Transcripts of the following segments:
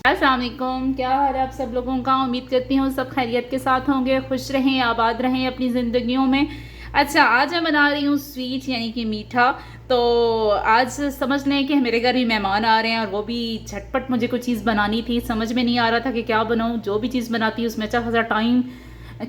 अस्सलाम वालेकुम, क्या हाल है आप सब लोगों का। उम्मीद करती हूँ सब खैरियत के साथ होंगे, खुश रहें, आबाद रहें अपनी ज़िंदगियों में। अच्छा, आज मैं बना रही हूँ स्वीट यानी कि मीठा। तो आज समझ लें कि मेरे घर भी मेहमान आ रहे हैं और वो भी झटपट मुझे कुछ चीज़ बनानी थी। समझ में नहीं आ रहा था कि क्या बनाऊँ। जो भी चीज़ बनाती हूँ उसमें अच्छा खासा टाइम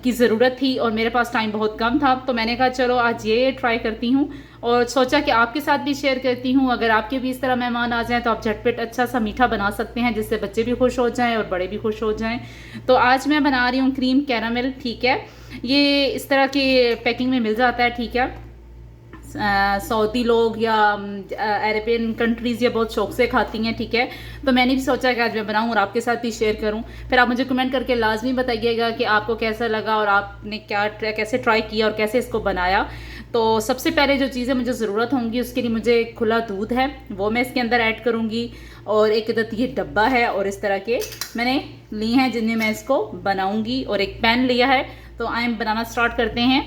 की ज़रूरत थी और मेरे पास टाइम बहुत कम था। तो मैंने कहा चलो आज ये ट्राई करती हूँ और सोचा कि आपके साथ भी शेयर करती हूँ। अगर आपके भी इस तरह मेहमान आ जाएं तो आप झटपट अच्छा सा मीठा बना सकते हैं जिससे बच्चे भी खुश हो जाएं और बड़े भी खुश हो जाएं। तो आज मैं बना रही हूँ क्रीम कैरामल। ठीक है, ये इस तरह की पैकिंग में मिल जाता है। ठीक है, सऊदी लोग या अरेबियन कंट्रीज़ ये बहुत शौक से खाती हैं। ठीक है, तो मैंने भी सोचा कि आज मैं बनाऊं और आपके साथ भी शेयर करूं। फिर आप मुझे कमेंट करके लाजमी बताइएगा कि आपको कैसा लगा और आपने कैसे ट्राई किया और कैसे इसको बनाया। तो सबसे पहले जो चीज़ें मुझे ज़रूरत होंगी उसके लिए मुझे खुला दूध है, वो मैं इसके अंदर ऐड करूँगी। और एक इधर ये डब्बा है और इस तरह के मैंने लिए हैं जिनमें मैं इसको बनाऊँगी। और एक पैन लिया है, तो आइए बनाना स्टार्ट करते हैं।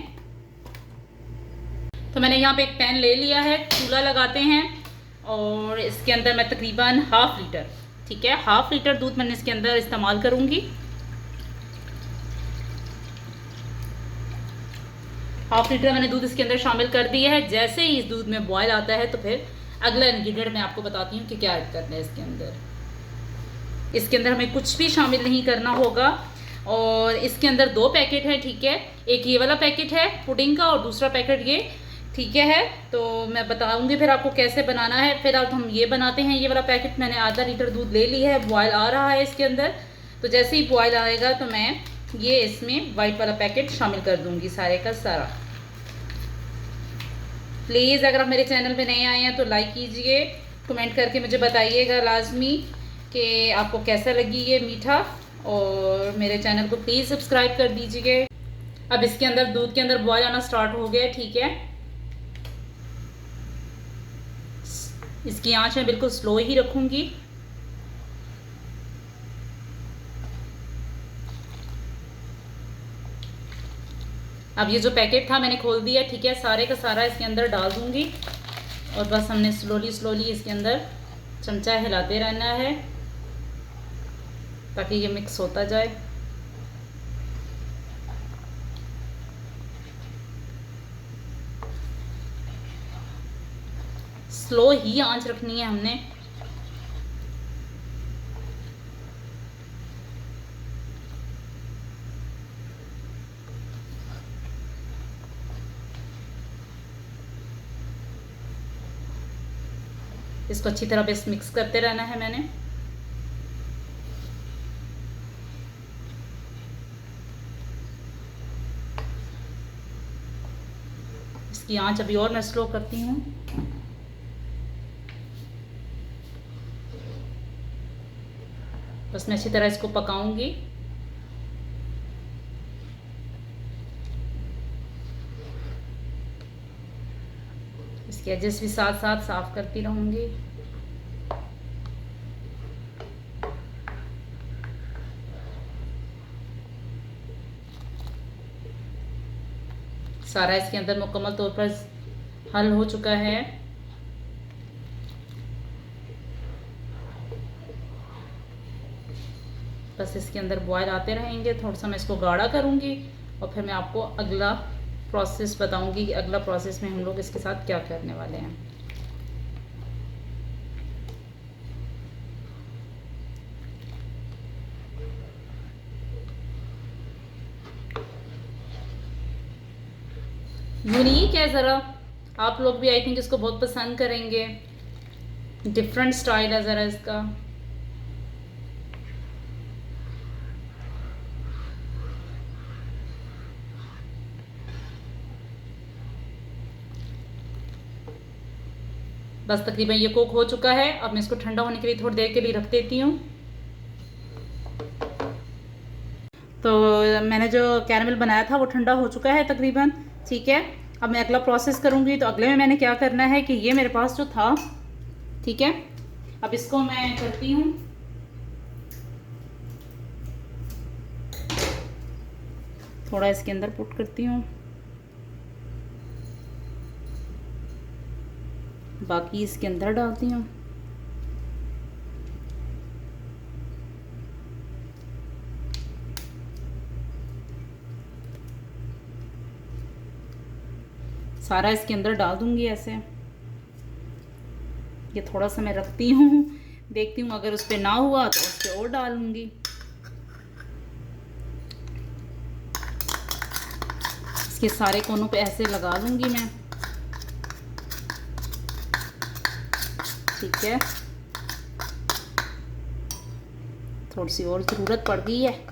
तो मैंने यहाँ पे एक पैन ले लिया है, चूल्हा लगाते हैं और इसके अंदर मैं तकरीबन हाफ लीटर, ठीक है, हाफ लीटर दूध मैंने इसके अंदर इस्तेमाल करूँगी। हाफ लीटर मैंने दूध इसके अंदर शामिल कर दिया है। जैसे ही इस दूध में बॉयल आता है तो फिर अगला इंग्रेडिएंट मैं आपको बताती हूँ कि क्या ऐड करना है इसके अंदर। इसके अंदर हमें कुछ भी शामिल नहीं करना होगा। और इसके अंदर 2 पैकेट है। ठीक है, एक ये वाला पैकेट है पुडिंग का और दूसरा पैकेट ये। ठीक है, तो मैं बताऊंगी फिर आपको कैसे बनाना है। फिर अब हम ये बनाते हैं। ये वाला पैकेट मैंने आधा लीटर दूध ले लिया है, बॉयल आ रहा है इसके अंदर। तो जैसे ही बॉयल आएगा तो मैं ये इसमें वाइट वाला पैकेट शामिल कर दूंगी सारे का सारा। प्लीज़ अगर आप मेरे चैनल पे नए आए हैं तो लाइक कीजिए, कमेंट करके मुझे बताइएगा लाजमी कि आपको कैसा लगी ये मीठा। और मेरे चैनल को प्लीज़ सब्सक्राइब कर दीजिए। अब इसके अंदर दूध के अंदर बॉयल आना स्टार्ट हो गया। ठीक है, इसकी आंच मैं बिल्कुल स्लो ही रखूंगी। अब ये जो पैकेट था मैंने खोल दिया। ठीक है, सारे का सारा इसके अंदर डाल दूंगी और बस हमने स्लोली स्लोली इसके अंदर चमचा हिलाते रहना है ताकि ये मिक्स होता जाए। स्लो ही आंच रखनी है हमने। इसको अच्छी तरह बस मिक्स करते रहना है मैंने। इसकी आंच अभी और मैं स्लो करती हूँ। बस मैं अच्छी तरह इसको पकाऊंगी। इसके एजेस भी साथ साथ साफ करती रहूंगी। सारा इसके अंदर मुकम्मल तौर पर हल हो चुका है। बस इसके अंदर बॉयल आते रहेंगे। थोड़ा सा मैं इसको गाढ़ा करूंगी और फिर मैं आपको अगला प्रोसेस बताऊंगी कि अगला प्रोसेस में हम लोग इसके साथ क्या करने वाले हैं। यूनिक है ज़रा, आप लोग भी आई थिंक इसको बहुत पसंद करेंगे। डिफरेंट स्टाइल है ज़रा इसका। बस तकरीबन ये कुक हो चुका है। अब मैं इसको ठंडा होने के लिए थोड़ी देर के लिए रख देती हूँ। तो मैंने जो कैरमल बनाया था वो ठंडा हो चुका है तकरीबन। ठीक है, अब मैं अगला प्रोसेस करूँगी। तो अगले में मैंने क्या करना है कि ये मेरे पास जो था, ठीक है, अब इसको मैं करती हूँ थोड़ा इसके अंदर पुट करती हूँ, बाकी इसके अंदर डालती हूँ। सारा इसके अंदर डाल दूंगी ऐसे। ये थोड़ा सा मैं रखती हूँ, देखती हूँ अगर उस पर ना हुआ तो उस पर और डालूंगी। इसके सारे कोनों पे ऐसे लगा लूंगी मैं, ठीक है। थोड़ी सी और ज़रूरत पड़ गई है।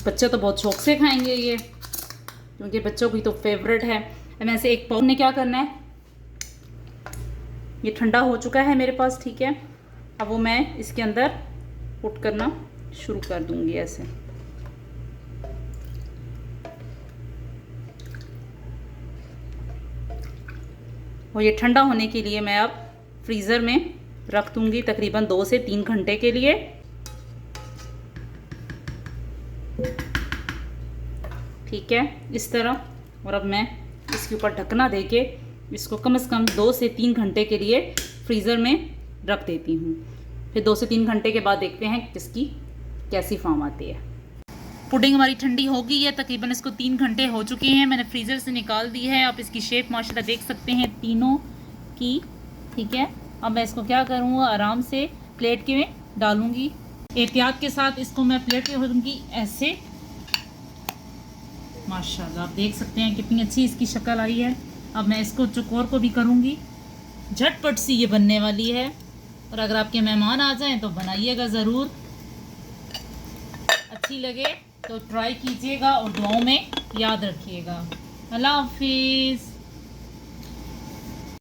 बच्चे तो बहुत शौक से खाएंगे ये, क्योंकि बच्चों की तो फेवरेट है। मैं से एक पाउच ने क्या करना है, ये ठंडा हो चुका है मेरे पास, ठीक है। अब वो मैं इसके अंदर पुट करना शुरू कर दूंगी ऐसे। और ये ठंडा होने के लिए मैं अब फ्रीज़र में रख दूंगी तकरीबन 2 से 3 घंटे के लिए। ठीक है, इस तरह। और अब मैं इसके ऊपर ढकना देके इसको कम से कम 2 से 3 घंटे के लिए फ्रीज़र में रख देती हूँ। फिर 2 से 3 घंटे के बाद देखते हैं इसकी कैसी फॉर्म आती है। पुडिंग हमारी ठंडी हो गई है, तकरीबन इसको 3 घंटे हो चुके हैं। मैंने फ्रीज़र से निकाल दी है। आप इसकी शेप माशाल्लाह देख सकते हैं तीनों की, ठीक है। अब मैं इसको क्या करूँगा, आराम से प्लेट के में डालूँगी। एहतियात के साथ इसको मैं प्लेट में भरूँगी ऐसे। माशाल्लाह आप देख सकते हैं कितनी अच्छी इसकी शक्ल आई है। अब मैं इसको चुकोर को भी करूँगी। झटपट सी ये बनने वाली है, और अगर आपके मेहमान आ जाएं तो बनाइएगा ज़रूर। अच्छी लगे तो ट्राई कीजिएगा और दुआओं में याद रखिएगा। अल्लाह हाफिज़।